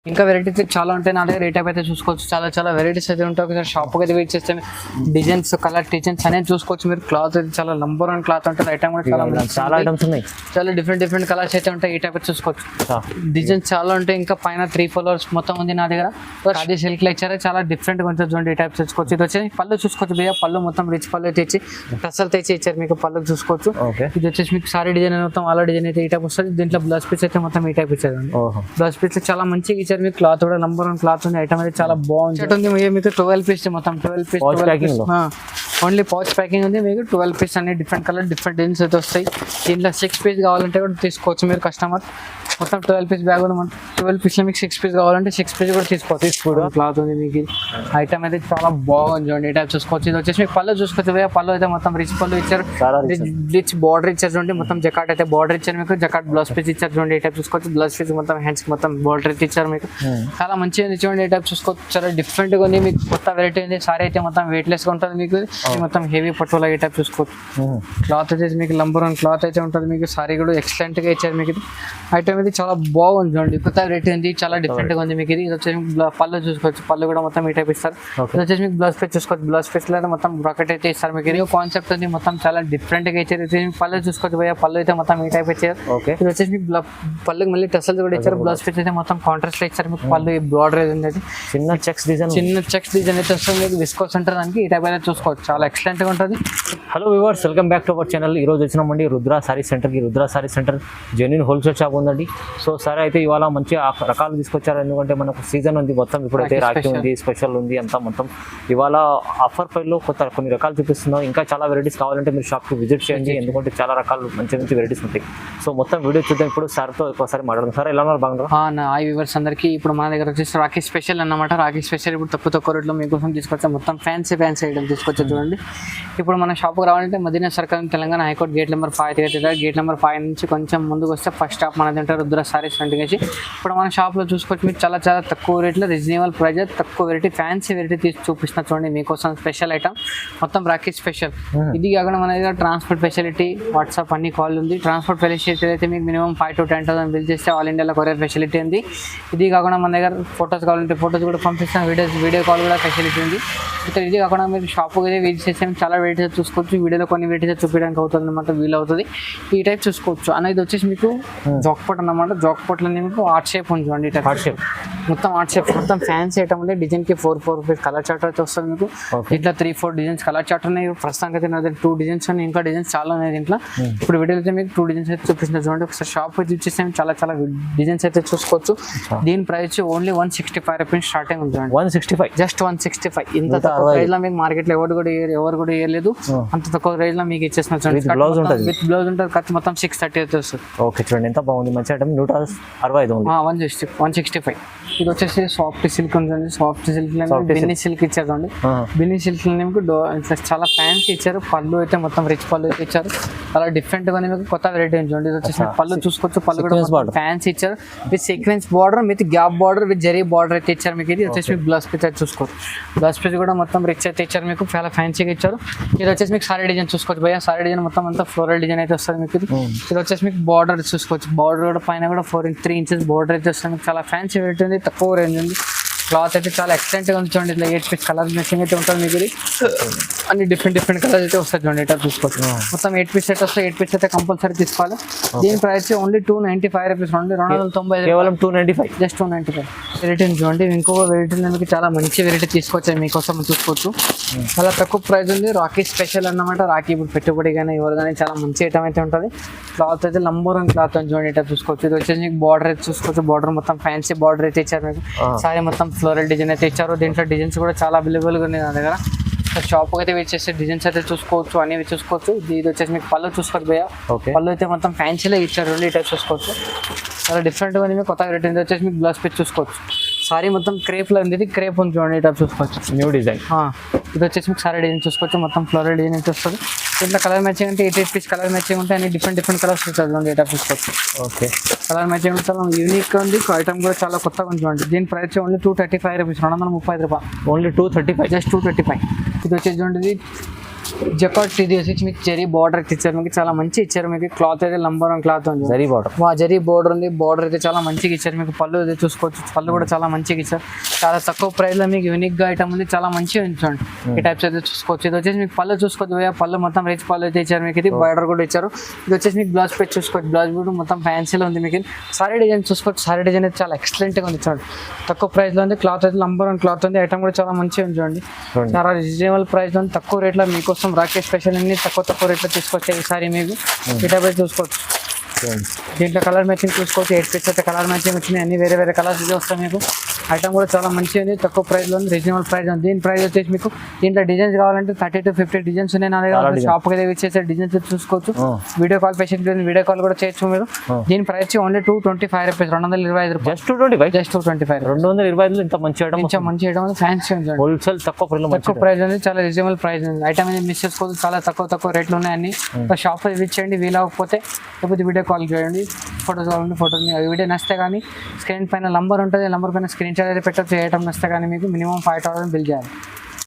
ఇంకా వెరైటీస్ చాలా ఉంటాయి నా దగ్గర. రేట్ అయితే చూసుకోవచ్చు, చాలా వెరైటీస్ అయితే ఉంటాయి. ఒకసారి షాప్కి అయితే విజిట్ చేస్తే డిజైన్స్ కలర్ డిజైన్స్ అనేది చూసుకోవచ్చు మీరు. క్లాత్ అయితే చాలా నంబర్ 1 క్లాత్ ఉంటుంది. ఐటమ్ కూడా చాలా ఐటమ్స్ ఉన్నాయి, చాలా డిఫరెంట్ కలర్స్ అయితే ఉంటాయి. ఈ టైప్ అయితే చూసుకోవచ్చు. డిజైన్స్ చాలా ఉంటాయి. ఇంకా పైన 3 ఫ్లోర్స్ మొత్తం ఉంది నా దగ్గర. అది సిల్క్ లో ఇచ్చారు, చాలా డిఫరెంట్ గా ఉంటుంది. చూడండి ఈ టైప్ చూసుకోవచ్చు. ఇది వచ్చేసి పళ్ళు చూసుకోవచ్చు భయ్యా. పళ్ళు మొత్తం రిచ్ పళ్ళు అయితే ఇచ్చి టసల్ తెచ్చి ఇచ్చారు మీకు. పళ్ళు చూసుకోవచ్చు. ఇది వచ్చేసి మీకు సారీ డిజైన్ మొత్తం అలా డిజైన్ అయితే ఈ టైప్ వస్తుంది. దీంట్లో బ్లౌజ్ పీస్ అయితే మొత్తం ఈ టైప్ ఇచ్చారు. బ్లౌజ్ పీస్ చాలా మంచిగా ఇచ్చారు మీకు. క్లాత్ కూడా నంబర్ 1 క్లాత్ ఉంది. ఐటమ్ అయితే చాలా బాగుంది. మీకు 12 పీస్ మొత్తం 12 పీస్ ఓన్లీ పౌచ్ ప్యాకింగ్ ఉంది మీకు. 12 పీస్ అన్ని డిఫరెంట్ కలర్ డిఫరెంట్ డిజైన్స్ అయితే వస్తాయి. దీంట్లో 6 పీస్ కావాలంటే కూడా తీసుకోవచ్చు మీరు. కస్టమర్ మొత్తం 12 పీస్ బ్యాగ్ ఉంది. 12 పీస్లో మీకు 6 పీస్ కావాలంటే 6 పీస్ కూడా తీసుకోవచ్చు. క్లాత్ ఉంది మీకు. ఐటమ్ అయితే చాలా బాగుంది. చూడండి ఈ టైప్ చూసుకోవచ్చు. ఇది వచ్చేసి మీకు పళ్ళు చూసుకోవచ్చు. పళ్ళు అయితే మొత్తం రిచ్ పళ్ళు ఇచ్చారు. రిచ్ బార్డర్ ఇచ్చారు. చూడండి మొత్తం జకాట్ అయితే బార్డర్ ఇచ్చారు మీకు. జకాట్ బ్లౌజ్ పీస్ ఇచ్చారు. చూడండి ఈ టైప్ చూసుకోవచ్చు. బ్లౌజ్ పీస్ మొత్తం హ్యాండ్స్ మొత్తం బార్డర్ అయితే ఇచ్చారు మీకు. చాలా మంచిగా ఉంది. చూడండి ఈ టైప్ చూసుకోవచ్చు. చాలా డిఫరెంట్ గా ఉంది మీకు. కొత్త వెరైటీ ఉంది. సారీ అయితే మొత్తం వెయిట్ లెస్ గా ఉంటుంది మీకు. మొత్తం హెవీ పట్టుల ఈ టైప్ చూసుకోవచ్చు. క్లాత్ అయితే మీకు నంబర్ 1 క్లాత్ అయితే ఉంటుంది మీకు. సారీ కూడా ఎక్సలెంట్ గా ఇచ్చారు మీకు. ఐటమ్ అయితే చాలా బాగుంది. చూడండి కొత్త వెరైటీ ఉంది. చాలా డిఫరెంట్ గా ఉంది మీకు. ఇది వచ్చేసి పళ్ళు చూసుకోవచ్చు. పళ్ళు కూడా మొత్తం ఈ టైప్ ఇస్తారు. ఇది వచ్చేసి మీకు బ్లౌజ్ పీస్ చూసుకోవచ్చు. బ్లౌజ్ పీస్ లో మొత్తం బ్రాకెట్ అయితే ఇస్తారు మీకు. ఇది కాన్సెప్ట్ ఉంది. మొత్తం చాలా డిఫరెంట్ గా ఇచ్చారు. పళ్ళు చూసుకోవచ్చు భయ్యా. పళ్ళు అయితే మొత్తం ఈ టైప్ ఇచ్చారు. ఇది వచ్చేసి మీకు పళ్ళుకి మళ్ళీ టసల్స్ కూడా ఇచ్చారు. బ్లౌజ్ పీస్ అయితే మొత్తం కాంట్రాస్ట్ లో ఇచ్చారు మీకు. పళ్ళు బార్డర్ ఉంది. చిన్న చెక్స్ డిజైన్ అయితే వస్తుంది మీకు. విస్కోస్ అంటారు దానికి. ఈ టైప్ అయితే చూసుకోవచ్చు. చాలా ఎక్సలెంట్ గా ఉంటుంది. Hello viewers, welcome back to our channel. ఈ రోజు వచ్చినామండి రుద్ర సారీ సెంటర్కి. Rudra sorry centre genuine wholesale shop ఉందండి. సో సరే అయితే ఇవాళ మంచి రకాలు తీసుకొచ్చారు. ఎందుకంటే మనకు సీజన్ ఉంది మొత్తం. ఇప్పుడైతే రాఖీ ఉంది, స్పెషల్ ఉంది అంతా మొత్తం. ఇవాళ ఆఫర్ ప్రైస్లో కొన్ని రకాలు చూపిస్తున్నాం. ఇంకా చాలా వెరైటీస్ కావాలంటే మీరు షాప్కి విజిట్ చేయండి. ఎందుకంటే చాలా రకాలు మంచి వెరైటీస్ ఉంటాయి. సో మొత్తం వీడియో చూద్దాం. ఇప్పుడు సార్తో ఒకసారి మాట్లాడదాం. సార్ ఎలా ఉన్నారు? బాగున్నారు? హాయ్ వ్యూవర్స్ అందరికీ. ఇప్పుడు మన దగ్గర వచ్చేసి రాఖీ స్పెషల్ అన్నమాట. రాఖీ స్పెషల్ ఇప్పుడు తక్కువ రేట్లో మీకోసం తీసుకొచ్చాం. మొత్తం ఫ్యాన్సీ ఐటమ్ తీసుకొచ్చారు. చూడండి ఇప్పుడు మన షాప్కి రావాలంటే Madina circle Telangana high court gate number 5 అయితే గేట్ నెంబర్ 5 నుంచి కొంచెం ముందుకు వస్తే ఫస్ట్ స్టాప్ మనది ఉంటారు రుద్ర సారీస్ ఫ్రంట్కి వచ్చి. ఇప్పుడు మన షాప్లో చూసుకోవచ్చు మీరు. చాలా తక్కువ రేట్లో రీజనబుల్ ప్రైజ్, తక్కువ వెరైటీ ఫ్యాన్సీ వెరైటీ తీసి చూపిస్తున్నా. చూడండి మీకోసం స్పెషల్ ఐటమ్ మొత్తం రాఖీ స్పెషల్. ఇది కాకుండా మన దగ్గర ట్రాన్స్పోర్ట్ ఫెసిలిటీ, వాట్సాప్ అన్ని కాల్ ఉంది. ట్రాన్స్పోర్ట్ ఫెసిలిటీ అయితే మీకు మినిమం 5 to 10,000 బిల్ చేస్తే ఆల్ ఇండియాలో కొరియర్ ఫెసిలిటీ ఉంది. ఇది కాకుండా మన దగ్గర ఫొటోస్ కావాలంటే ఫొటోస్ కూడా పంపిస్తాం. వీడియో కాల్ కూడా ఫెసిలిటీ ఉంది. అయితే ఇది కాకుండా మీరు షాప్కి అయితే విజిట్ చేస్తే చాలా వెరైటీస్ చూసుకోవచ్చు. వీడియోలో కొన్ని వెరైటీస్ చూపించడానికి అవుతుంది అన్నమాట, వీలు అవుతుంది. ఈ టైప్ చూసుకోవచ్చు. అనేది వచ్చేసి మీకు జాక్పాట్ అన్నమాట. జాక్పాట్లో మీకు ఆర్ట్ షేప్ ఉంది. చూడండి ఆర్ట్ షేప్ మొత్తం ఆర్ట్ షేప్ మొత్తం ఫ్యాన్సీ ఐటమ్ ఉంది. డిజైన్కి 4 కలర్ చార్ట్ అయితే వస్తుంది మీకు. ఇట్లా 3-4 డిజైన్స్ కలర్ చార్ట్ ఉన్నాయి. ప్రస్తుతానికి అయితే నా దగ్గర 2 డిజైన్స్ ఉన్నాయి. ఇంకా డిజైన్స్ చాలా ఉన్నాయి దీంట్లో. ఇప్పుడు వీడియోలో అయితే మీకు 2 డిజైన్స్ అయితే చూపిస్తుంది. చూడండి ఒకసారి షాప్ విజిట్ చేస్తే చాలా డిజైన్స్ అయితే చూసుకోవచ్చు. దీని ప్రైస్ ఓన్లీ 165 రూపీస్ స్టార్టింగ్ ఉంది. 165, జస్ట్ 165. ఇంత తక్కువ ప్రైస్ లో మీకు మార్కెట్ లో ఎవరు కూడా ఇవ్వలేదు. అంత తక్కువ ప్రైస్ లో మీకు ఇచ్చేస్తున్నారు. విత్ బ్లౌజ్ ఉంటుంది. ఖర్చు మొత్తం 630 అయితే వస్తుంది. ఓకే చూడండి ఎంత బాగుంది. మంచి ఐటమ్ 165. 165. ఇది వచ్చేసి సాఫ్ట్ సిల్క్ ఉంటుంది. సాఫ్ట్ సిల్క్ బిన్ని సిల్క్ ఇచ్చారు. చూడండి బిన్ని సిల్క్ మీకు చాలా ఫ్యాన్సీ ఇచ్చారు. పళ్ళు అయితే మొత్తం రిచ్ పళ్ళు అయితే ఇచ్చారు. చాలా డిఫరెంట్ గా మీకు కొత్త వెరైటీ చూడండి. ఇది వచ్చేసి పళ్ళు చూసుకోవచ్చు. పళ్ళు కూడా ఫ్యాన్సీ ఇచ్చారు. With sequence border, with gap border, with zari border అయితే ఇచ్చారు మీకు. ఇది వచ్చేసి మీకు బ్లౌజ్ పీస్ అయితే చూసుకోవచ్చు. బ్లౌజ్ పీస్ కూడా మొత్తం రిచ్ అయితే ఇచ్చారు మీకు. చాలా ఫ్యాన్సీగా ఇచ్చారు. ఇది వచ్చేసి మీకు సారీ డిజైన్ చూసుకోవచ్చు భయ్యా. సారీ డిజైన్ మొత్తం అంతా ఫ్లోరల్ డిజైన్ అయితే వస్తుంది మీకు. ఇది వచ్చేసి మీకు బార్డర్ చూసుకోవచ్చు. బార్డర్ కూడా పైన కూడా 3 inches బార్డర్ అయితే వస్తుంది మీకు. చాలా ఫ్యాన్సీ వెరైటీ ఉంది. తక్కువ రేంజ్ ఉంది. క్లాత్ అయితే చాలా ఎక్సలెంట్ గా ఉంది. చూడండి ఇట్లా 8 పీస్ కలర్ మ్యాచింగ్ అయితే ఉంటుంది మీకు. ఇది అన్ని డిఫరెంట్ కలర్స్ అయితే వస్తాయి. చూడండి ఇట్లా చూసుకోవచ్చు. మొత్తం 8 పీస్ అయితే వస్తాయి. 8 పీస్ అయితే కంపల్సరీ తీసుకోవాలి. దీని ప్రైస్ ఓన్లీ 295 రూపీస్. 290 కేవలం 295. జస్ట్ 295 వెరైటీ చూడండి. ఇంకొక వెరైటీ మీకు చాలా మంచి వెరైటీ తీసుకొచ్చాయి మీకోసం చూసుకోవచ్చు. చాలా తక్కువ ప్రైస్ ఉంది. రాఖీ స్పెషల్ అన్నమాట. రాఖీ ఇప్పుడు పెట్టుబడి కానీ ఎవరు కానీ చాలా మంచి ఐటమ్ అయితే ఉంటుంది. క్లాత్ అయితే నంబర్ 1 క్లాత్ అని చూడండి ఇట్లా చూసుకోవచ్చు. ఇది వచ్చేసి మీకు బార్డర్ అయితే చూసుకోవచ్చు. బార్డర్ మొత్తం ఫ్యాన్సీ బార్డర్ అయితే ఇచ్చారు మీకు. సారీ మొత్తం ఫ్లోరల్ డిజైన్ అయితే ఇచ్చారు. దీంట్లో డిజైన్స్ కూడా చాలా అవైలబుల్గా ఉన్నాయి నా దగ్గర. షాప్ అయితే వెయిట్ చేస్తే డిజైన్స్ అయితే చూసుకోవచ్చు. అనేవి చూసుకోవచ్చు. ఇది వచ్చేసి మీకు పళ్ళు చూసుకోవచ్చు భయ్యా. పళ్ళు అయితే మొత్తం ఫ్యాన్సీలో ఇచ్చారు. ఈ టైప్ చూసుకోవచ్చు. చాలా డిఫరెంట్గా ఉంది. మీకు కొత్త వెరైటీ వచ్చేసి మీకు బ్లౌజ్ పీస్ చూసుకోవచ్చు. సారీ మొత్తం క్రేప్ లో ఉంది. ఇది క్రేప్ ఉంది చూడండి. ఈ టైప్ చూసుకోవచ్చు. New design. ఇది వచ్చేసి మీకు సారీ డిజైన్ చూసుకోవచ్చు. మొత్తం ఫ్లోరల్ డిజైన్ అయితే వస్తుంది. దీంట్లో కలర్ మ్యాచింగ్ అంటే 8 పీస్ కలర్ మ్యాచింగ్ ఉంటాయి. అన్ని డిఫరెంట్ కలర్స్ ఉంటుంది. ఈ టైప్ చూసుకోవచ్చు. ఓకే కలర్ మ్యాచింగ్ చాలా యూనిక్ ఉంది. ఐటమ్ కూడా చాలా కొత్తగా ఉంది చూడండి. దీని ప్రైస్ ఓన్లీ 235 రూపీస్. 235 రూపాయలు. ఓన్లీ 235. జస్ట్ 235. ఇది వచ్చేసి చూడండి జకాట్ ఇది వచ్చి మీకు జరీ బార్డర్ ఇచ్చారు, మీకు చాలా మంచి ఇచ్చారు. మీకు క్లాత్ అయితే నంబర్ 1 క్లాత్ ఉంది, జరీ బార్డర్. జరీ బోర్డర్ ఉంది, బోర్డర్ అయితే చాలా మంచిగా ఇచ్చారు. మీకు పళ్ళు అయితే చూసుకోవచ్చు, పళ్ళు కూడా చాలా మంచిగా ఇచ్చారు. చాలా తక్కువ ప్రైస్ లో మీకు యూనిక్ గా ఐటమ్ ఉంది, చాలా మంచిగా ఉంచండి. ఈ టైప్స్ అయితే చూసుకోవచ్చు. ఇది వచ్చేసి మీకు పళ్ళు చూసుకోవచ్చు, పళ్ళు మొత్తం రిచ్ పళ్ళు అయితే ఇచ్చారు. మీకు ఇది బార్డర్ కూడా ఇచ్చారు. ఇది వచ్చేసి మీకు బ్లౌజ్ పేజ్ చూసుకోవచ్చు, బ్లౌజ్ కూడా మొత్తం ఫ్యాన్సీలో ఉంది. మీకు సారీ డిజైన్ చూసుకోవచ్చు, సారీ డిజైన్ అయితే చాలా ఎక్సలెంట్ గా ఉంది. చూడండి తక్కువ ప్రైస్ లో ఉంది, క్లాత్ అయితే నంబర్ 1 క్లాత్ ఉంది. ఐటమ్ కూడా చాలా మంచిగా ఉంది. చూడండి చాలా రీజనబుల్ ప్రైస్ లో తక్కువ రేట్లో మీకోసం రాకేష్ స్పెషల్ అన్ని తక్కువ రేట్లో తీసుకొచ్చాయి ఈసారి. మీకు ఈ టైప్ అయితే చూసుకోవచ్చు. దీంట్లో కలర్ మ్యాచింగ్ చూసుకోవచ్చు, 8 పీస్ అయితే కలర్ మ్యాచింగ్ వచ్చినాయి. అన్ని వేరే వేరే కలర్స్ వస్తాయి. మీకు ఐటమ్ కూడా చాలా మంచిగా ఉంది, తక్కువ ప్రైస్ లో ఉంది, రీజనబుల్ ప్రైస్ ఉంది. దీని ప్రైస్ వచ్చేసి మీకు దీంట్లో డిజైన్స్ కావాలంటే 30 to 50 డిజైన్స్ ఉన్నాయి నా దగ్గర. షాప్ కి వచ్చేసి డిజైన్స్ చూసుకోవచ్చు. Video call patient video call కూడా చేయొచ్చు మీరు. దీని ప్రైస్ ఓన్లీ 225 రూపీస్, 225 రూపాయలు. జస్ట్ 225, జస్ట్ 225, 225 ఇంత మంచి ఐటమ్, మంచి ఐటమ్ ఫ్యాన్సీ ఉంది. హోల్సేల్ తక్కువ ప్రైస్ ఉంది, చాలా రీజనబుల్ ప్రైస్ ఉంది. ఐటమ్ అనేది మిస్ చేసుకోవచ్చు, చాలా తక్కువ రేట్లు ఉన్నాయి అన్ని. షాప్ విజిట్ చేయండి, వీలవకపోతే లేకపోతే వీడియో కాల్ చేయండి. ఫోటోస్ కావాలంటే ఫోటోస్ వీడియో నచ్చితే కానీ స్క్రీన్ పైన నంబర్ ఉంటుంది, నంబర్ పైన స్క్రీన్ షాట్ అయితే పెట్టచ్చు. ఐటమ్ నచ్చితే కానీ మీకు మినిమం 5,000 బిల్ చేయాలి.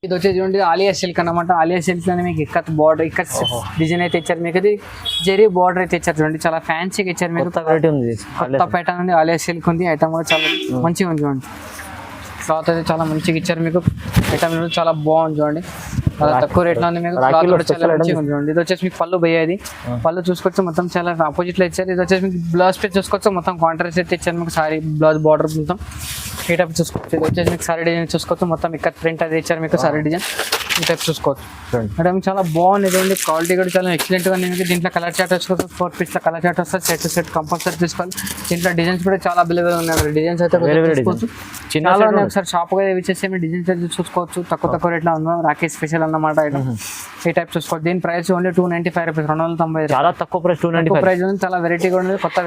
ఇది వచ్చేసి చూడండి ఆలియా సిల్క్ అన్నమాట. ఆలియా సిల్క్ లోనే మీకు ఇక్కత్ బార్డర్, ఇక్కత్ డిజైన్ అయితే ఇచ్చారు. మీకు ఇది జరీ బార్డర్ అయితే ఇచ్చారు. చూడండి చాలా ఫ్యాన్సీగా ఇచ్చారు. మీకు కొత్త ప్యాటర్న్ ఉంది, ఆలియా సిల్క్ ఉంది. ఐటమ్ కూడా చాలా మంచిగా ఉంది. చూడండి క్లాత్ అయితే చాలా మంచిగా ఇచ్చారు. మీకు ఐటమ్ చాలా బాగుంది. చూడండి చాలా తక్కువ రేట్లో ఉంది. మీకు క్లాత్ కూడా చాలా మంచిగా ఉంది. చూడండి ఇది వచ్చేసి మీకు పళ్ళు పోయేది, పళ్ళు చూసుకోవచ్చు మొత్తం చాలా ఆపోజిట్ లో ఇచ్చారు. ఇది వచ్చేసి మీకు బ్లౌజ్ పీస్ చూసుకోవచ్చు, మొత్తం కాంట్రాస్ట్ అయితే ఇచ్చారు. మీకు సారీ బ్లౌజ్ బార్డర్ మొత్తం ఈ టైప్ చూసుకోవచ్చు. ఇది వచ్చేసి మీకు సారీ డిజైన్ చూసుకోవచ్చు, మొత్తం ఇక్కడ ప్రింట్ అది ఇచ్చారు. మీకు సారీ డిజైన్ ఈ టైప్ చూసుకోవచ్చు. మేడం చాలా బాగుంది. ఇదండి క్వాలిటీ కూడా చాలా ఎక్సలెంట్ గా ఉంది. మీకు దీంట్లో కలర్ చార్ట్ వచ్చుకోవచ్చు, 4 పీస్ కలర్ చార్ట్ వస్తుంది. సెట్ టు సెట్ కంపల్సరీ తీసుకోవాలి. దీంట్లో డిజైన్స్ కూడా చాలా అవైలబుల్ ఉన్నాయి. డిజైన్స్ అయితే చూసుకోవచ్చు, చాలా ఉన్నాయి. ఒకసారి షాప్ గా విచ్చేసి డిజైన్స్ అయితే చూసుకోవచ్చు. తక్కువ రేట్లో ఉందో రాకేష్ స్పెషల్ అన్నమాట ఐటమ్. ఈ టైప్ చూసుకోవచ్చు. దీని ప్రైస్ ఓన్లీ 295 రూపీస్, 295. చాలా తక్కువ ప్రైస్, 295 ప్రైస్ ఉంది. చాలా వెరైటీ కూడా ఉంది, కొత్త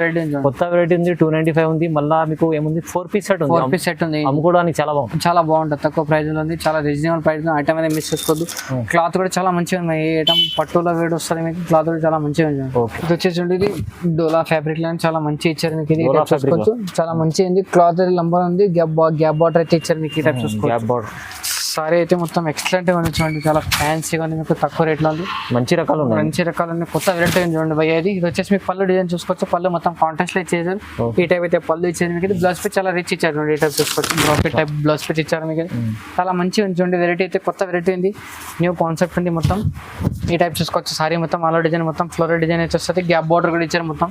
వెరైటీ ఉంది. 295 ఉంది. మళ్ళీ మీకు ఏముంది 4 పీస్ సెట్ ఉంది, 4 పీస్ సెట్ ఉంది. అమ్ముకోవడానికి చాలా బాగుంది, చాలా బాగుంటుంది. తక్కువ ప్రైస్ ఉంది, చాలా రీజనబుల్ ప్రైస్. ఐటమ్ అనేది మిస్ చేసుకోవద్దు. క్లాత్ కూడా చాలా మంచిగా ఉంది. ఈ ఐటమ్ పట్టులో వేడి వస్తుంది. మీకు క్లాత్ కూడా చాలా మంచిగా ఉంది. ఇది వచ్చేసి ఇది డోలా ఫ్యాబ్రిక్ లో చాలా మంచి ఇచ్చారు. మీకు ఇది చూసుకోవచ్చు, చాలా మంచిగా ఉంది. క్లాత్ నంబర్ ఉంది, గ్యాప్ బార్డర్ అయితే ఇచ్చారు. మీకు ఈ టైప్ చూసుకోవచ్చు. సారీ అయితే మొత్తం ఎక్సలెంట్ గా ఉంది. చూడండి చాలా ఫ్యాన్సీగా ఉంది. మీకు తక్కువ రేట్లో ఉంది, మంచి రకాలు ఉన్నాయి. కొత్త వెరైటీ ఉంది. చూడండి భయ్య ఇది వచ్చేసి మీకు పళ్ళు డిజైన్ చూసుకోవచ్చు. పళ్ళు మొత్తం కాంట్రాస్ట్ లో ఇచ్చేసారు. ఈ టైప్ అయితే పళ్ళు ఇచ్చేది. మీకు బ్లౌజ్ పీస్ చాలా రిచ్ ఇచ్చారు. ఈ టైప్ చూసుకోవచ్చు, బ్రాకెట్ టైప్ బ్లౌజ్ పీస్ ఇచ్చారు. మీకు చాలా మంచిగా ఉంది. చూడండి వెరైటీ అయితే కొత్త వెరైటీ ఉంది, న్యూ కాన్సెప్ట్ ఉంది. మొత్తం ఈ టైప్ చూసుకోవచ్చు. సారీ మొత్తం ఆలో డిజైన్, మొత్తం ఫ్లోరల్ డిజైన్ అయితే వస్తుంది. గ్యాప్ బార్డర్ కూడా ఇచ్చారు, మొత్తం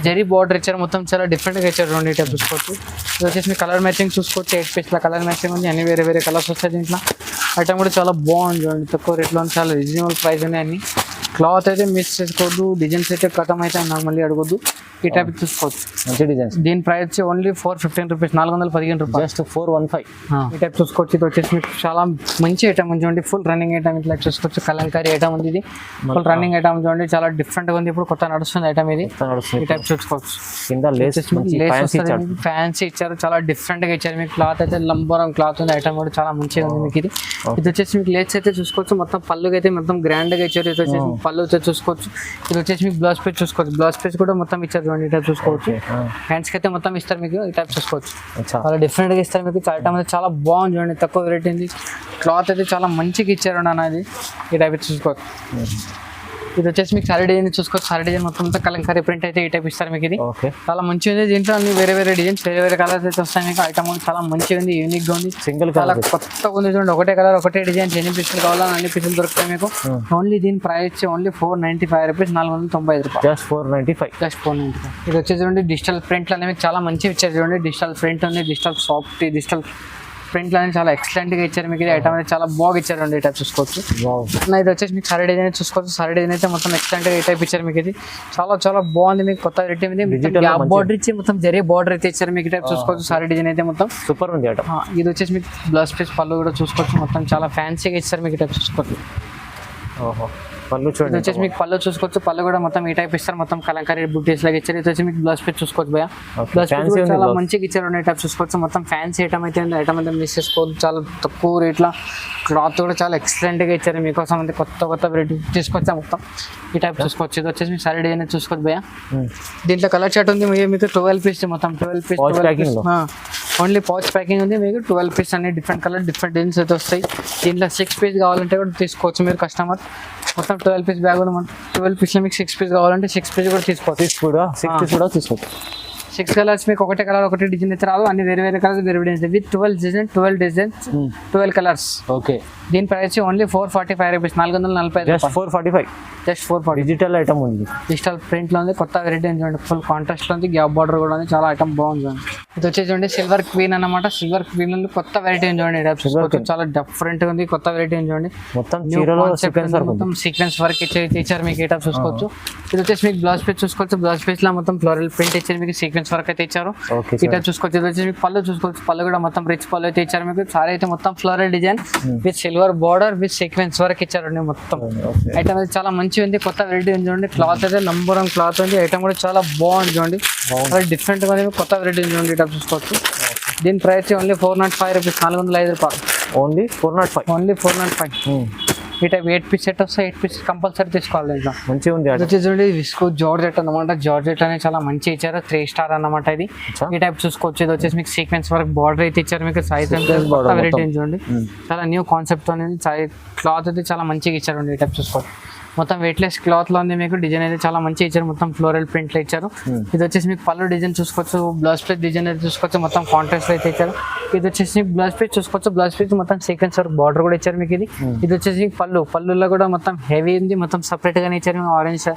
జరీ బార్డర్ ఇచ్చారు. మొత్తం చాలా డిఫరెంట్ గా ఇచ్చారు. ఈ టైప్ చూసుకోవచ్చు. ఇది వచ్చేసి మీ కలర్ మ్యాచింగ్ చూసుకోవచ్చు. 8 పీస్ లో కలర్ మ్యాచింగ్ ఉంది. అన్ని వేరే కలర్స్ వస్తాయి. దీంట్లో ఐటమ్ కూడా చాలా బాగుంది. చూడండి తక్కువ రేట్లో చాలా రీజనబుల్ ప్రైస్ ఉన్నాయి అన్ని. క్లాత్ అయితే మిస్ చేసుకోవద్దు, డిజైన్స్ అయితే కథం అయితే నాకు మళ్ళీ అడగొద్దు. ఈ టైప్ చూసుకోవచ్చు, మంచి డిజైన్స్. దీని ప్రైస్ ఓన్లీ 415 రూపీస్, 415 రూపాయలు, జస్ట్ 415. ఈ టైప్ చూసుకోవచ్చు. ఇది వచ్చేసి మీకు చాలా మంచి ఐటమ్ ఉంది. చూడండి ఫుల్ రన్నింగ్ ఐటమ్ ఇట్లా చూసుకోవచ్చు. కలంకారీ ఐటమ్ ఉంది. ఇది ఫుల్ రన్నింగ్ ఐటమ్. చూడండి చాలా డిఫరెంట్ గా ఉంది. ఇప్పుడు కొత్త నడుస్తుంది ఐటమ్ ఇది. ఈ టైప్ చూసుకోవచ్చు. కింద లేస్ ఫ్యాన్సీ ఇచ్చారు, చాలా డిఫరెంట్ గా ఇచ్చారు. మీకు క్లాత్ అయితే లంబరం క్లాత్ ఉంది. ఐటమ్ కూడా చాలా మంచిగా ఉంది. మీకు ఇది వచ్చేసి మీకు లేస్ అయితే చూసుకోవచ్చు. మొత్తం పళ్ళుకి అయితే మొత్తం గ్రాండ్ గా ఇచ్చారు. ఇది వచ్చేసి పళ్ళు అయితే చూసుకోవచ్చు. ఇది వచ్చేసి మీకు బ్లౌజ్ పీస్ చూసుకోవచ్చు. బ్లౌజ్ పీస్ కూడా మొత్తం ఇచ్చారు. చూడండి ఈ టైప్ చూసుకోవచ్చు. హ్యాండ్స్ కి అయితే మొత్తం ఇస్తారు. మీకు ఈ టైప్ చూసుకోవచ్చు. చాలా డిఫరెంట్ గా ఇస్తారు. మీకు ఐటమ్ అయితే చాలా బాగుంది. చూడండి తక్కువ వెరైటీ ఉంది. క్లాత్ అయితే చాలా మంచిగా ఇచ్చారు అన్నది. ఈ టైప్ చూసుకోవచ్చు. ఇది వచ్చేసి మీకు సారీ డిజైన్ చూసుకోవచ్చు. సారీ డిజైన్ మొత్తం కలంకారీ ప్రింట్ అయితే ఈ టైప్ ఇస్తారు. మీకు ఇది చాలా మంచిగా ఉంది. దీంట్లో అన్ని వేరే డిజైన్స్, వేరే కలర్స్ అయితే వస్తాయి. మీకు ఐటమ్ చాలా మంచిగా ఉంది, యూనిక్ గా ఉంది, సింగిల్ చాలా కొత్తగా ఉంది. చూడండి ఒకటే కలర్ ఒకటే డిజైన్, ఎన్ని పీసులు కావాలని అన్ని పీసులు దొరుకుతాయి మీకు. ఓన్లీ దీని ప్రైస్ ఓన్లీ 495 రూపీస్, 495 రూపాయలు, జస్ట్ 495. ఇది వచ్చేసి చూడండి డిజిటల్ ప్రింట్లు అనేవి మీకు చాలా మంచిగా ఇచ్చారు. చూడండి డిజిటల్ ప్రింట్ ఉంది, డిజిటల్ సాఫ్ట్, డిజిటల్ ప్రింట్ అనేది చాలా ఎక్సలెంట్ గా ఇచ్చారు. మీకు ఐటమ్ అనేది చాలా బాగా ఇచ్చారు. ఈ టైప్ చూసుకోవచ్చు. ఇది వచ్చేసి మీకు సారీ డిజైన్ చూసుకోవచ్చు. సారీ డిజైన్ అయితే మొత్తం ఎక్సలెంట్ గా ఈ టైప్ ఇచ్చారు. మీకు ఇది చాలా బాగుంది. మీకు కొత్త వెరైటీ మీద బార్డర్ ఇచ్చి మొత్తం జరీ బార్డర్ అయితే ఇచ్చారు. మీకు టైప్ చూసుకోవచ్చు. సారీ డిజైన్ అయితే మొత్తం సూపర్ ఉంది. ఇది వచ్చేసి మీకు బ్లౌజ్ పీస్ పళ్ళు కూడా చూసుకోవచ్చు. మొత్తం చాలా ఫ్యాన్సీగా ఇచ్చారు. మీకు టైప్ చూసుకోవచ్చు. పళ్ళు చూడండి. వచ్చేసి మీకు పళ్ళు చూసుకోవచ్చు. పళ్ళు కూడా మొత్తం ఈ టైప్ ఇస్తారు. మొత్తం కలంకారీ బుటీస్ లాగా ఇచ్చారు. ఇది వచ్చి మీకు బ్లౌజ్ పీస్ చూసుకోవచ్చు. భయ బ్లౌజ్ పీస్ చాలా మంచిగా ఇచ్చారు. ఈ టైప్ చూసుకోవచ్చు. మొత్తం ఫ్యాన్సీ ఐటమ్ అయితే ఐటమ్ అయితే మిస్ చేసుకోవచ్చు. చాలా తక్కువ రేట్ల క్లాత్ కూడా చాలా ఎక్సలెంట్ గా ఇచ్చారు. మీకోసం అంటే కొత్త వెరైటీ తీసుకొచ్చా. మొత్తం ఈ టైప్ చూసుకోవచ్చు. ఇది వచ్చేసి మీకు సారీ డిజైన్ చూసుకోవచ్చు. భయ దీంట్లో కలర్ చార్ట్ ఉంది. మీకు 12 పీస్ మొత్తం 12 పీస్ ఓన్లీ పౌచ్ ప్యాకింగ్ ఉంది. మీకు 12 పీస్ అన్ని డిఫరెంట్ కలర్ డిఫరెంట్ డిజైన్స్ అయితే వస్తాయి. దీంట్లో 6 పీస్ కావాలంటే కూడా తీసుకోవచ్చు మీరు కస్టమర్. మొత్తం 12 పీస్ బ్యాగ్ ఉంది. 12 పీస్లో మీకు 6 పీస్ కావాలంటే 6 పీస్ కూడా తీసుకోవచ్చు. 6 పీస్ కూడా తీసుకోవచ్చు. 6 కలర్స్ మీకు ఒకటే కలర్ ఒకటే డిజైన్ అయితే రాదు, అన్ని వేరే వేరే కలర్స్ వేరే design with 12 designs 12 colours. Okay, దీని price only 445 rupees, 445. Just 445. Just 440. Digital item ఉంది, డిజిటల్ ప్రింట్ లో ఉంది, కొత్త వెరైటీ చూడండి. ఫుల్ కాంట్రాస్ట్ లో ఉంది, గ్యాప్ బార్డర్ కూడా ఉంది, చాలా ఐటమ్ బాగుంది చూడండి. ఇది వచ్చేసి చూడండి సిల్వర్ క్వీన్ అన్నమాట. సిల్వర్ క్వీన్ లో కొత్త వెరైటీ చూడండి, చాలా డిఫరెంట్ గా ఉంది, కొత్త వెరైటీ చూడండి. మొత్తం చీరలో సీక్వెన్స్ వర్క్, మొత్తం సీక్వెన్స్ వర్క్ ఇచ్చారు మీకు. ఏటప్ చూసుకోవచ్చు. ఇది వచ్చేసి మీకు బ్లౌజ్ పీస్ చూసుకోవచ్చు. బ్లౌజ్ పీస్ లో మొత్తం ఫ్లోరల్ ప్రింట్ ఇచ్చారు మీకు, సీక్వెన్స్ వర్క్ అయితే ఇచ్చారు. ఇటప్ చూసుకోవచ్చు. ఇది వచ్చేసి మీకు పళ్ళు చూసుకోవచ్చు. పళ్ళు కూడా మొత్తం రిచ్ పళ్ళు అయితే ఇచ్చారు మీకు. సారీ అయితే మొత్తం floral design with silver border with sequence work ఇచ్చారండి. మొత్తం ఐటమ్ అయితే చాలా మంచిగా ఉంది, కొత్త వెరైటీ ఉంది చూడండి. క్లాత్ అయితే నంబర్ 1 క్లాత్ ఉంది. ఐటమ్ కూడా చాలా బాగుంది చూడండి, డిఫరెంట్ గా ఉంది, కొత్త వెరైటీ చూడండి. ఇటప్ చూసుకోవచ్చు. దీని ప్రైస్ ఓన్లీ 405 రూపీస్, 405 రూపాయలు. ఓన్లీ 405. ఓన్లీ 405. ఈ టైప్ 8 పీస్ సెట్ వస్తే 8 పీస్ కంపల్సరీ తీసుకోవాలి. దీంట్లో మంచిగా ఉంది. వచ్చేసి చూడండి విస్కో జార్జెట్ అన్నమాట. జార్జెట్ అనేది చాలా మంచి ఇచ్చారు, 3 స్టార్ అన్నమాట ఇది. ఈ టైప్ చూసుకోవచ్చు. ఇది వచ్చేసి మీకు సీక్వెన్స్ వర్క్ బార్డర్ అయితే ఇచ్చారు మీకు. సైజ్ వెరైటీ చూడండి, చాలా న్యూ కాన్సెప్ట్ అనేది. క్లాత్ అయితే చాలా మంచిగా ఇచ్చారు. ఈ టైప్ చూసుకోవచ్చు. మొత్తం వెయిట్లెస్ క్లాత్ లో ఉంది మీకు. డిజైన్ అయితే చాలా మంచిగా ఇచ్చారు, మొత్తం ఫ్లోరల్ ప్రింట్ లో ఇచ్చారు. ఇది వచ్చేసి మీకు పళ్ళు డిజైన్ చూసుకోవచ్చు. బ్లౌజ్ పీస్ డిజైన్ అయితే చూసుకోవచ్చు, మొత్తం కాంట్రాస్ట్ అయితే ఇచ్చారు. ఇది వచ్చేసి మీకు బ్లౌజ్ పీస్ చూసుకోవచ్చు. బ్లౌజ్ పీస్ మొత్తం సీక్వెన్స్ వర్క్ బార్డర్ కూడా ఇచ్చారు మీకు. ఇది వచ్చేసి పళ్ళులో కూడా మొత్తం హెవీ ఉంది, మొత్తం సపరేట్ గానే ఇచ్చారు. ఆరెంజ్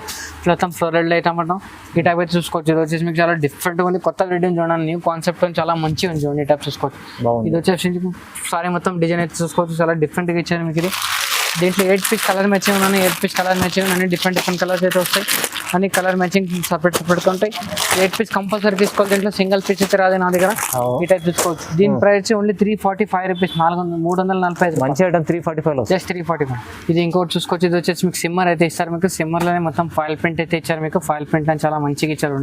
మొత్తం ఫ్లోరల్ అయితే అన్నమాట. ఈ టైప్ అయితే చూసుకోవచ్చు. ఇది వచ్చేసి మీకు చాలా డిఫరెంట్ గా ఉంది, కొత్త వెరైటీ చూడండి. న్యూ కాన్సెప్ట్ చాలా మంచిగా ఉంది చూడండి. ఈ టైప్ చూసుకోవచ్చు. ఇది వచ్చేసి సారీ మొత్తం డిజైన్ అయితే చూసుకోవచ్చు, చాలా డిఫరెంట్ గా ఇచ్చారు మీకు. ఇది దీంట్లో 8 పీస్ కలర్ మ్యాచింగ్ ఉన్నాయి. 8 పీస్ కలర్ మ్యాచింగ్ అన్ని డిఫరెంట్ కలర్స్ అయితే వస్తాయి. అన్ని కలర్ మ్యాచింగ్ సపరేట్గా ఉంటాయి. 8 పీస్ కంపల్సరీ తీసుకోవాలి. దీంట్లో సింగిల్ పీస్ అయితే రాదు నా దగ్గర. ఈ టైప్ తీసుకోవచ్చు. దీని ప్రైస్ ఓన్లీ 345 రూపీస్, 345. మంచి ఐటమ్ 345. జస్ట్ 345. ఇది ఇంకోటి చూసుకోవచ్చు. ఇది వచ్చేసి మీకు సిమ్మర్ అయితే ఇస్తారు మీకు. సిమ్మర్ లోనే మొత్తం ఫాయిల్ ప్రింట్ అయితే ఇచ్చారు మీకు. ఫాయిల్ ప్రింట్ అని చాలా మంచిగా ఇచ్చారు.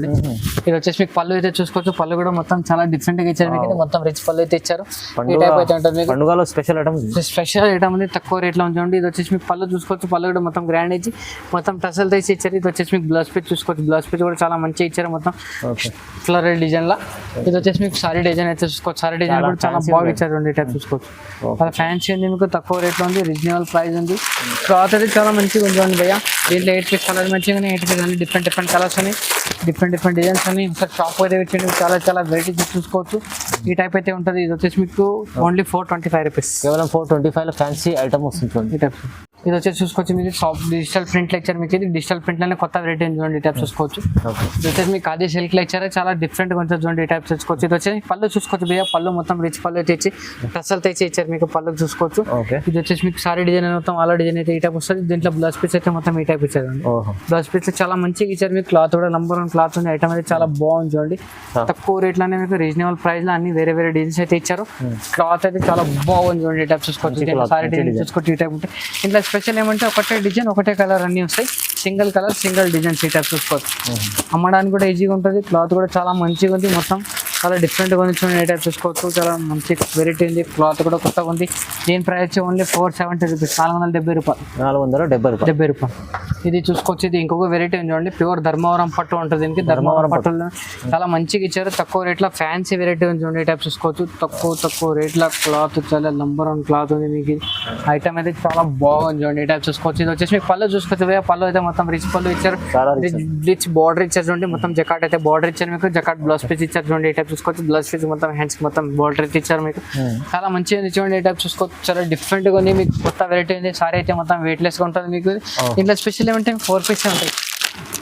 ఇది వచ్చేసి మీకు పళ్ళు అయితే చూసుకోవచ్చు. పళ్ళు కూడా మొత్తం చాలా డిఫరెంట్ గా ఇచ్చారు మీకు. మొత్తం రిచ్ పళ్ళు అయితే ఇచ్చారు. ఈ టైప్ అయితే ఉంటుంది మీకు. పండుగలో స్పెషల్ ఐటమ్ ఉంది, తక్కువ రేట్ లో ఉంది. ఇది వచ్చేసి మీకు పళ్ళు చూసుకోవచ్చు. పళ్ళు కూడా మొత్తం గ్రాండ్ ఇచ్చి మొత్తం టసల్ తీసి ఇచ్చారు. ఇది వచ్చేసి మీకు బ్లౌజ్ పీస్ చూసుకోవచ్చు. బ్లౌజ్ పీస్ కూడా చాలా మంచిగా ఇచ్చారు, మొత్తం ఫ్లోరల్ డిజైన్ లా. ఇది వచ్చేసి మీకు సారీ డిజైన్ అయితే చూసుకోవచ్చు. సారీ డిజైన్ కూడా చాలా బాగా ఇచ్చారు. ఈ టైప్ చూసుకోవచ్చు. చాలా ఫ్యాన్సీ ఉంది మీకు, తక్కువ రేట్ లో ఉంది, రీజనబుల్ ప్రైస్ ఉంది. క్లాత్ అయితే చాలా మంచిగా ఉంది భయ్య. దీంట్లో 8 పీస్ కలర్ మంచిగా ఉన్నాయి. 8 పీస్ అన్ని డిఫరెంట్ కలర్స్ ఉన్నాయి, డిఫరెంట్ డిజైన్స్ ఉన్నాయి. ఒకసారి షాప్ అయితే వచ్చి చాలా వెరైటీస్ చూసుకోవచ్చు. ఈ టైప్ అయితే ఉంటుంది. ఇది వచ్చేసి మీకు ఓన్లీ 425 రూపీస్, కేవలం 425 ఫ్యాన్సీ ఐటమ్ వస్తుంది. ఈ టైప్ ఇది వచ్చేసి చూసుకోవచ్చు. మీకు సాఫ్ట్ డిజిటల్ ప్రింట్ లెక్చర్ మీకు. ఇది డిజిటల్ ప్రింట్ లోనే కొత్త వెరైటీ చూడండి. ఈ టైప్ చూసుకోవచ్చు. ఇది వచ్చేసి మీకు అదే సిల్క్ లెక్చర్ చాలా డిఫరెంట్ గా ఉంటుంది చూడండి. ఈ టైప్ చూసుకోవచ్చు. ఇది వచ్చేసి పళ్ళు చూసుకోవచ్చు భయ్య. పళ్ళు మొత్తం రిచ్ పళ్ళు అయితే ఇచ్చి టసల్ తెచ్చి ఇచ్చారు మీకు. పళ్ళు చూసుకోవచ్చు. ఇది వచ్చేసి మీకు సారీ డిజైన్ మొత్తం అలా డిజైన్ అయితే ఈ టైప్ వస్తుంది. దీంట్లో బ్లౌజ్ పీస్ అయితే మొత్తం ఈ టైప్ ఇచ్చారు. బ్లౌజ్ పీస్ చాలా మంచిగా ఇచ్చారు మీకు. క్లాత్ కూడా నంబర్ 1 క్లాత్ ఉంది. ఐటమ్ అయితే చాలా బాగుంది చూడండి. తక్కువ రేట్ లోనే మీకు రీజనబుల్ ప్రైస్ లో అన్ని వేరే డిజైన్స్ అయితే ఇచ్చారు. క్లాత్ అయితే చాలా బాగుంది చూడండి. ఈ టైప్ చూసుకోవచ్చు. సారీ డిజైన్ చూసుకోవచ్చు. ఈ టైప్ ఉంటాయి. ఇంట్లో స్పెషల్ ఏమంటే ఒకటే డిజైన్ ఒకటే కలర్ అన్ని వస్తాయి. సింగిల్ కలర్ సింగిల్ డిజైన్స్ ఈ టైప్ చూసుకోవచ్చు. అమ్మడానికి కూడా ఈజీగా ఉంటుంది. క్లాత్ కూడా చాలా మంచిగా ఉంది, మొత్తం చాలా డిఫరెంట్గా ఉంది చూడండి. ఈ టైప్ చూసుకోవచ్చు. చాలా మంచి వెరైటీ ఉంది. క్లాత్ కూడా కొత్తగా ఉంది. దీని ప్రైస్ ఓన్లీ 470 రూపీస్, 470 రూపాయలు. 470 రూపాయలు. ఇది చూసుకోవచ్చు. ఇది ఇంకొక వెరైటీ ఉంది చూడండి. ప్యూర్ ధర్మవరం పట్టు ఉంటుంది దీనికి. ధర్మవరం పట్టులో చాలా మంచిగా ఇచ్చారు. తక్కువ రేట్లో ఫ్యాన్సీ వెరైటీ ఉంది చూడండి. ఈ టైప్ చూసుకోవచ్చు. తక్కువ రేట్లో క్లాత్ చాలా నంబర్ 1 క్లాత్ ఉంది మీకు. ఐటమ్ అయితే చాలా బాగుంది చూడండి. ఈ టైప్ చూసుకోవచ్చు. ఇది వచ్చేసి మీకు పళ్ళు చూసుకోవచ్చు. పళ్ళు అయితే మొత్తం రిచ్ పళ్ళు ఇచ్చారు. రిచ్ బార్డర్ ఇచ్చారు చూడండి. మొత్తం జకాట్ అయితే బార్డర్ ఇచ్చారు మీకు. జకాట్ బ్లౌజ్ పీస్ ఇచ్చారు చూడండి. ఈ టైప్ చూసుకోవచ్చు. బ్లౌజ్ పీస్ మొత్తం హ్యాండ్స్ మొత్తం బార్డర్ అయితే ఇచ్చారు మీకు. చాలా మంచిగా ఉంది చూడండి. ఈ టైప్ చూసుకోవచ్చు. చాలా డిఫరెంట్ గా ఉంది మీకు. కొత్త వెరైటీ ఉంది. సారీ అయితే మొత్తం వెయిట్ లెస్ గా ఉంటుంది మీకు. ఇంట్లో స్పెషల్ ఏమంటే 4 పీస్ ఉంటాయి.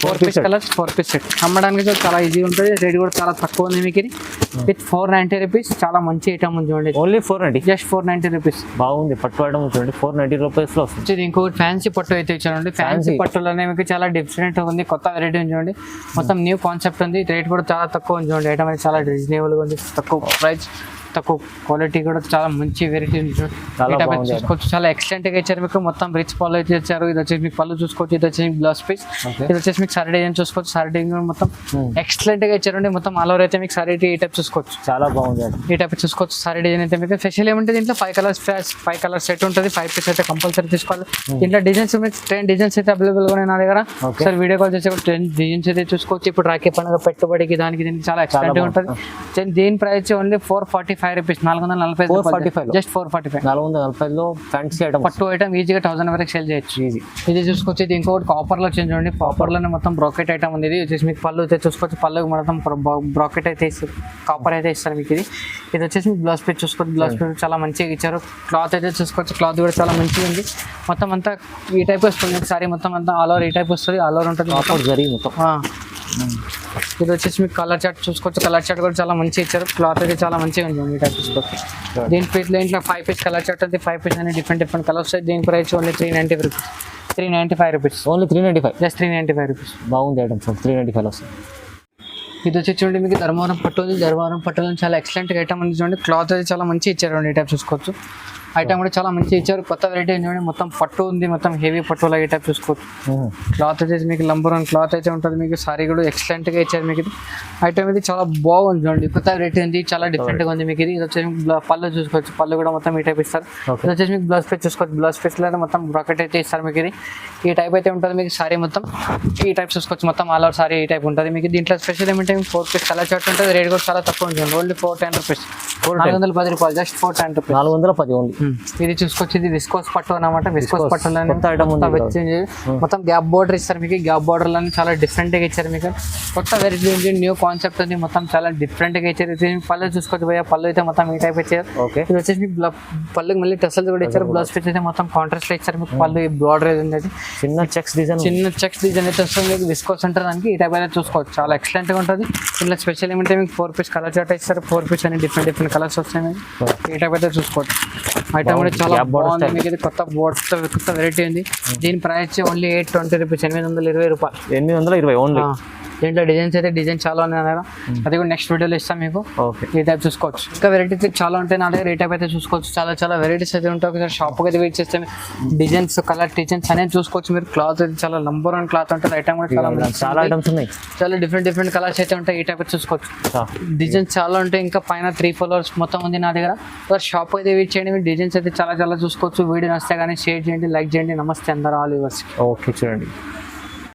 4 పీస్ కలర్స్ 4 పీస్ సెట్. అమ్మడానికి చాలా ఈజీగా ఉంటుంది. రేట్ కూడా చాలా తక్కువ ఉంది మీకు. With 490 rupees. చాలా మంచి ఐటమ్ ఉంది చూడండి. Only 490, just 490 rupees. బాగుంది. పట్టు ఐటమ్ చూడండి. 490 రూపీస్ లో వస్తుంది. ఇది ఇంకొకటి ఫ్యాన్సీ పట్టు అయితే ఇచ్చారండి. ఫ్యాన్సీ పట్టులోనే మీకు చాలా డిఫరెంట్ ఉంది, కొత్త వెరైటీ ఉంది చూడండి. మొత్తం న్యూ కాన్సెప్ట్ ఉంది. రేట్ కూడా చాలా తక్కువ ఉంది చూడండి. ఐటమ్ అయితే చాలా రీజనబుల్ గా ఉంది. తక్కువ ప్రైస్, తక్కువ క్వాలిటీ కూడా చాలా మంచి వెరైటీ ఉంది చూసుకోవచ్చు. చాలా ఎక్సలెంట్ గా ఇచ్చారు మీకు. మొత్తం రిచ్ పళ్ళు అయితే ఇచ్చారు. ఇది వచ్చేసి మీకు పళ్ళు చూసుకోవచ్చు. ఇది వచ్చేసి బ్లౌజ్ పీస్. ఇది వచ్చేసి మీకు సారీ డిజైన్ చూసుకోవచ్చు. సారీ డిజైన్ మొత్తం ఎక్సలెంట్ గా ఇచ్చారండి. మొత్తం ఆల్ ఓవర్ అయితే మీకు సారీ ఈ టైప్ చూసుకోవచ్చు. చాలా బాగుంది. ఈ టైప్ చూసుకోవచ్చు. సారీ డిజైన్ అయితే మీకు స్పెషల్ ఏమంటే దీంట్లో 5 కలర్స్ సెట్ ఉంటుంది. 5 పీస్ అయితే కంపల్సరీ తీసుకోవాలి. దీంట్లో డిజైన్స్ 10 డిజైన్స్ అయితే అవైలబుల్ గా ఉన్నాయి నా దగ్గర. సార్ వీడియో కాల్ చేసే 10 డిజైన్స్ అయితే చూసుకోవచ్చు. ఇప్పుడు రాఖీ పండుగ పెట్టుబడికి దానికి దీనికి చాలా ఎక్సలెంట్ గా ఉంటుంది. దీని ప్రైస్ ఓన్లీ 445 445 రూపీస్, 445 445 జస్ట్ 445. 445లో ఫ్యాన్సీ ఐటమ్ పట్టు ఐటమ్ ఈజీగా 1000 వరకు సేల్ చేయొచ్చు. ఈజీ. ఇది చూసుకొచ్చి ఇది ఇంకొకటి కాపర్లో వచ్చింది చూడండి. కాపర్లోనే మొత్తం బ్రాకెట్ ఐటమ్ ఉంది. ఇది వచ్చేసి మీకు పళ్ళు అయితే చూసుకోవచ్చు, పళ్ళు మొత్తం బ్రాకెట్ అయితే ఇస్తారు, కాపర్ అయితే ఇస్తారు మీకు. ఇది వచ్చేసి మీకు బ్లౌజ్ పీస్ చూసుకోవచ్చు, బ్లౌజ్ పీస్ చాలా మంచిగా ఇచ్చారు. క్లాత్ అయితే చూసుకోవచ్చు, క్లాత్ కూడా చాలా మంచిగా ఉంది. మొత్తం అంతా ఈ టైప్ వస్తుంది, సారీ మొత్తం అంతా ఆల్ ఓవర్ ఈ టైప్ వస్తుంది, ఆల్ ఓవర్ ఉంటుంది మొత్తం. జరీ మొత్తం. ఇది వచ్చేసి మీకు కలర్ చార్ట్ చూసుకోవచ్చు, కలర్ చార్ట్ కూడా చాలా మంచిగా ఇచ్చారు. క్లాత్ అయితే చాలా మంచిగా ఉంది ఈ టైప్ చూసుకోవచ్చు. దీని పీస్లో ఇంట్లో 5 పీస్ కలర్ చార్ట్ ఉంది, 5 పీస్ అని డిఫరెంట్ కలర్స్. దీని price only 395 rupees, 395 rupees, only 395. Just 395 rupees. బాగుంది ఐటమ్ సార్, 395 వస్తుంది. ఇది వచ్చి చూడండి మీకు ధర్మవరం పట్టు ఉంది. ధర్మవరం పట్టులో చాలా ఎక్సలెంట్ ఐటమ్ ఉంది చూడండి. క్లాత్ అయితే చాలా మంచి ఇచ్చారు, ఈ టైప్ చూసుకోవచ్చు. ఐటమ్ కూడా చాలా మంచిగా ఇచ్చారు, కొత్త వెరైటీ చూడండి. మొత్తం పట్టు ఉంది, మొత్తం హెవీ పట్టులో ఈ టైప్ చూసుకోవచ్చు. క్లాత్ వచ్చేసి మీకు లంబర్ క్లాత్ అయితే ఉంటుంది మీకు. సారీ కూడా ఎక్సలెంట్గా ఇచ్చారు మీకు. ఇది ఐటమ్ ఇది చాలా బాగుంది చూడండి, కొత్త వెరైటీ ఉంది, చాలా డిఫరెంట్గా ఉంది మీకు. ఇది వచ్చేసి పళ్ళు చూసుకోవచ్చు, పళ్ళు కూడా మొత్తం ఈ టైప్ ఇస్తారు. ఇది వచ్చేసి మీకు బ్లౌజ్ పీస్ చూసుకోవచ్చు, బ్లౌజ్ పీస్లో మొత్తం బ్రాకెట్ అయితే ఇస్తారు మీకు. ఇది ఈ టైప్ అయితే ఉంటుంది మీకు. సారీ మొత్తం ఈ టైప్ చూసుకోవచ్చు, మొత్తం ఆల్ ఓవర్ సారీ ఈ టైప్ ఉంటుంది మీకు. దీంట్లో స్పెషల్ ఏమంటే 4 పీస్ కలర్ చార్ట్ ఉంటుంది. రేట్ కూడా చాలా తక్కువ ఉంటుంది, ఓన్లీ 410 రూపీస్, 410 రూపాయలు, జస్ట్ 410 రూపీస్, 410 ఓన్లీ. ఇది చూసుకోవచ్చు, ఇది విస్కోస్ పట్టు అన్నమాట. విస్కోస్ పట్టు మొత్తం గ్యాప్ బోర్డర్ ఇస్తారు మీకు. గ్యాప్ బోర్డర్ లని చాలా డిఫరెంట్ గా ఇచ్చారు మీకు. కొత్త వెరైటీ ఉంది, న్యూ కాన్సెప్ట్ ఉంది, మొత్తం చాలా డిఫరెంట్ గా ఇచ్చారు. పళ్ళు చూసుకోవచ్చు భయ్య, పళ్ళు అయితే మొత్తం ఈ టైప్ ఇచ్చారు. ఇది వచ్చేసి మీకు పళ్ళుకి మళ్ళీ టసల్స్ కూడా ఇచ్చారు. బ్లౌజ్ పీస్ అయితే మొత్తం కాంట్రాస్ట్ లో ఇచ్చారు మీకు. పళ్ళు బోర్డర్ ఉంది, చిన్న చెక్స్ డిజైన్ అయితే వస్తుంది మీకు. విస్కోస్ అంటారు దానికి. ఈ టైప్ అయితే చూసుకోవచ్చు, చాలా ఎక్సలెంట్ గా ఉంటుంది. ఇందులో స్పెషల్ ఏమంటే మీకు 4 పీస్ కలర్ చార్ట్ ఇస్తారు. 4 పీస్ అని డిఫరెంట్ కలర్స్ వస్తాయి మీకు. ఈ టైప్ అయితే చూసుకోవచ్చు. ఐటమ్ కూడా చాలా బాగుంది మీకు. ఇది కొత్త వెరైటీ ఉంది. దీని ప్రైస్ ఓన్లీ 820 రూపీస్, 820 రూపాయలు, 820 ఓన్లీ. దీంట్లో డిజైన్స్ అయితే డిజైన్ చాలా ఉన్నాయి అన్నారు, అది కూడా నెక్స్ట్ వీడియోలో ఇస్తాం మీకు. ఈ టైప్ చూసుకోవచ్చు. ఇంకా వెరైటీస్ చాలా ఉంటాయి నా దగ్గర. ఈ టైప్ అయితే చూసుకోవచ్చు, చాలా వెరైటీస్ అయితే ఉంటాయి. ఒకసారి షాప్కి అయితే వెయిట్ చేస్తే డిజైన్స్, కలర్ డిజైన్స్ అనేది చూసుకోవచ్చు మీరు. క్లాత్ అయితే చాలా నంబర్ 1 క్లాత్ ఉంటుంది. ఐటమ్ కూడా చాలా ఐటమ్స్ ఉన్నాయి, చాలా డిఫరెంట్ కలర్స్ అయితే ఉంటాయి. ఈ టైప్ అయితే చూసుకోవచ్చు, డిజైన్స్ చాలా ఉంటాయి. ఇంకా పైన 3 ఫ్లోర్స్ మొత్తం ఉంది నా దగ్గర. షాప్ అయితే వెయిట్ చేయండి, మీరు డిజైన్స్ అయితే చాలా చూసుకోవచ్చు. వీడియో నచ్చితే కానీ షేర్ చేయండి, లైక్ చేయండి. నమస్తే అందరూ ఆల్ యూవర్స్. ఓకే చూడండి.